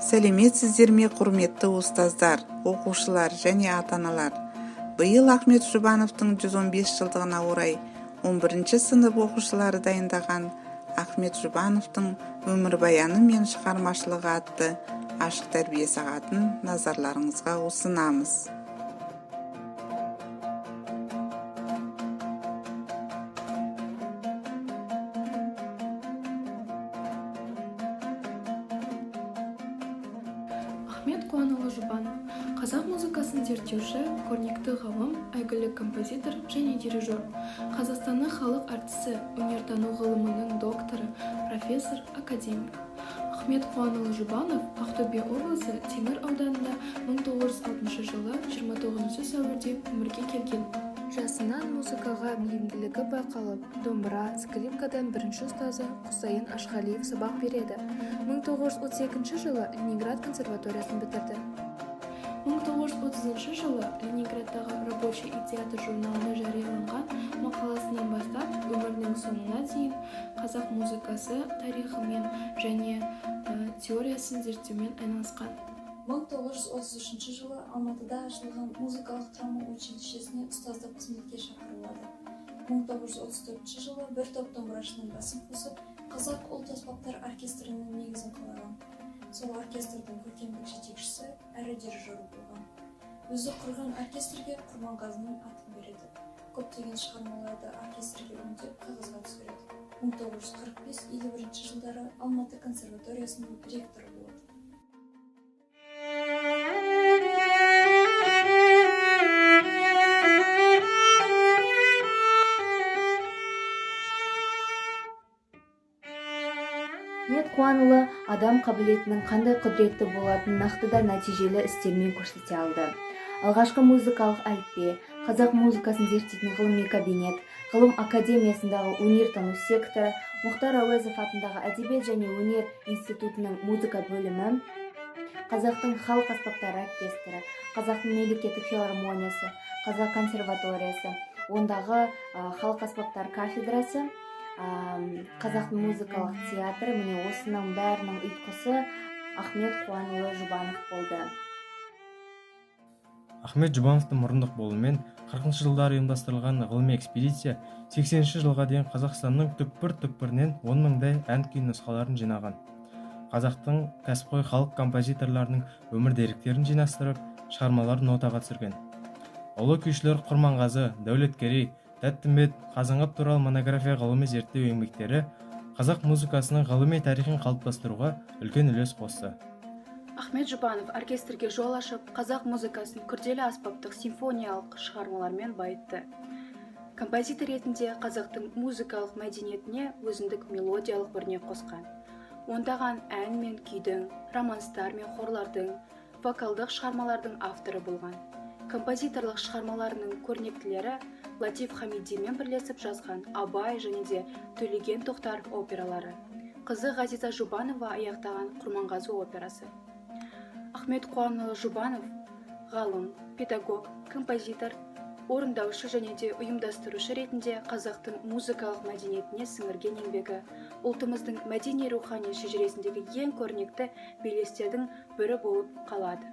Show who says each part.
Speaker 1: Сәлеметсіздер ме, құрметті ұстаздар, оқушылар және ата-аналар. Биыл Ахмет Жұбановтың 115 жылдығына орай 11-ші сынып оқушылары дайындаған Ахмет Жұбановтың өмірбаяны мен шығармашылығы атты ашық тәрбие сағатын назарларыңызға ұсынамыз.
Speaker 2: Ахмет Қуанұлы Жұбанов қазақ музыкасын зерттеуші, көрнекті ғалым, әйгілі композитор және дирижер, Қазақстанның халық артисі, өнертану ғылымының докторы, профессор, академик. Ахмет Қуанұлы Жұбанов Ақтөбе облысы Темір ауданында 1906 жылы 29 сәуірде өмірге келген. Жасынан музыкаға бейімділігі байқалып, домбыра, скрипкадан бірінші ұстазы Құсайын Ашғалиев сабақ береді. 1932 жылы Ленинград консерваториясын бітірді. 1930 жылы Ленинградтағы рабочий и театр журналына жарияланған мақаласынан бастап өмірінің соңына дейін қазақ музыкасы тарихымен және теориясын зерттеумен айналысқан.
Speaker 3: 1933 жылы Алматыда ашылған музыкалық драма училищесіне ұстаздық қызметке шақырылады. 1934 жылы бір топ домбырашының басын қосып, Қазақ ұлт аспаптар оркестрінің негізін қалаған. Сол оркестрдің көркемдік жетекшісі әрі дирижері болған. Өзі құрған оркестрге Құрманғазының атын береді. Көптеген шығармаларды оркестрге өңдеп қағазға түсіреді. 1945-51 жылдары Алматы консерваториясының ректоры болады.
Speaker 4: Ахмет Қуанұлы адам қабілетінің қандай құдіретті болатынын нақты да нәтижелі істермен көрсете алды. Алғашқы музыкалық әліппе, қазақ музыкасын зерттейтін ғылыми кабинет, ғылым академиясындағы өнертану секторы, Мұхтар Әуезов атындағы әдебиет және өнер институтының музыка бөлімі, қазақтың халық аспаптары оркестрі, қазақтың мемлекеттік филармониясы, қазақ консерваториясы, ондағы халық аспаптар кафедрасы, қазақтың музыкалық театры, міне осының бәрінің ұйытқысы Ахмет Қуанұлы Жұбанов болды.
Speaker 5: Ахмет Жұбановтың мұрындық болуымен 40-шы жылдары ұйымдастырылған ғылыми экспедиция 80-ші жылға дейін Қазақстанның түкпір-түкпірінен 10 мыңдай ән күй нұсқаларын жинаған. Қазақтың кәсіпқой халық композиторларының өмір деректерін жинастырып, шығармаларын нотаға түсірген. Ұлы күйшілер Құрманғазы, Дәулеткерей, Тәттімбет, Қазанғап туралы монография ғылыми зерттеу еңбектері қазақ музыкасының ғылыми тарихын қалыптастыруға үлкен үлес қосты.
Speaker 6: Ахмет Жұбанов оркестрге жол ашып, қазақ музыкасын күрделі аспаптық симфониялық шығармалармен байытты. Композитор ретінде қазақтың музыкалық мәдениетіне өзіндік мелодиялық өрнек қосқан. Ондаған ән мен күйдің, романстар мен хорлардың, вокалдық шығармалардың авторы болған. Композиторлық шығармаларының көрнектілері Латиф Хамидимен бірлесіп жазған Абай және де Төлеген Тоқтаров опералары, қызы Ғазиза Жұбанова аяқтаған Құрманғазы операсы. Ахмет Қуанұлы Жұбанов ғалым, педагог, композитор, орындаушы және де ұйымдастырушы ретінде қазақтың музыкалық мәдениетіне сіңірген еңбегі ұлтымыздың мәдени-рухани шежіресіндегі ең көрнекті белестердің бірі болып қалады.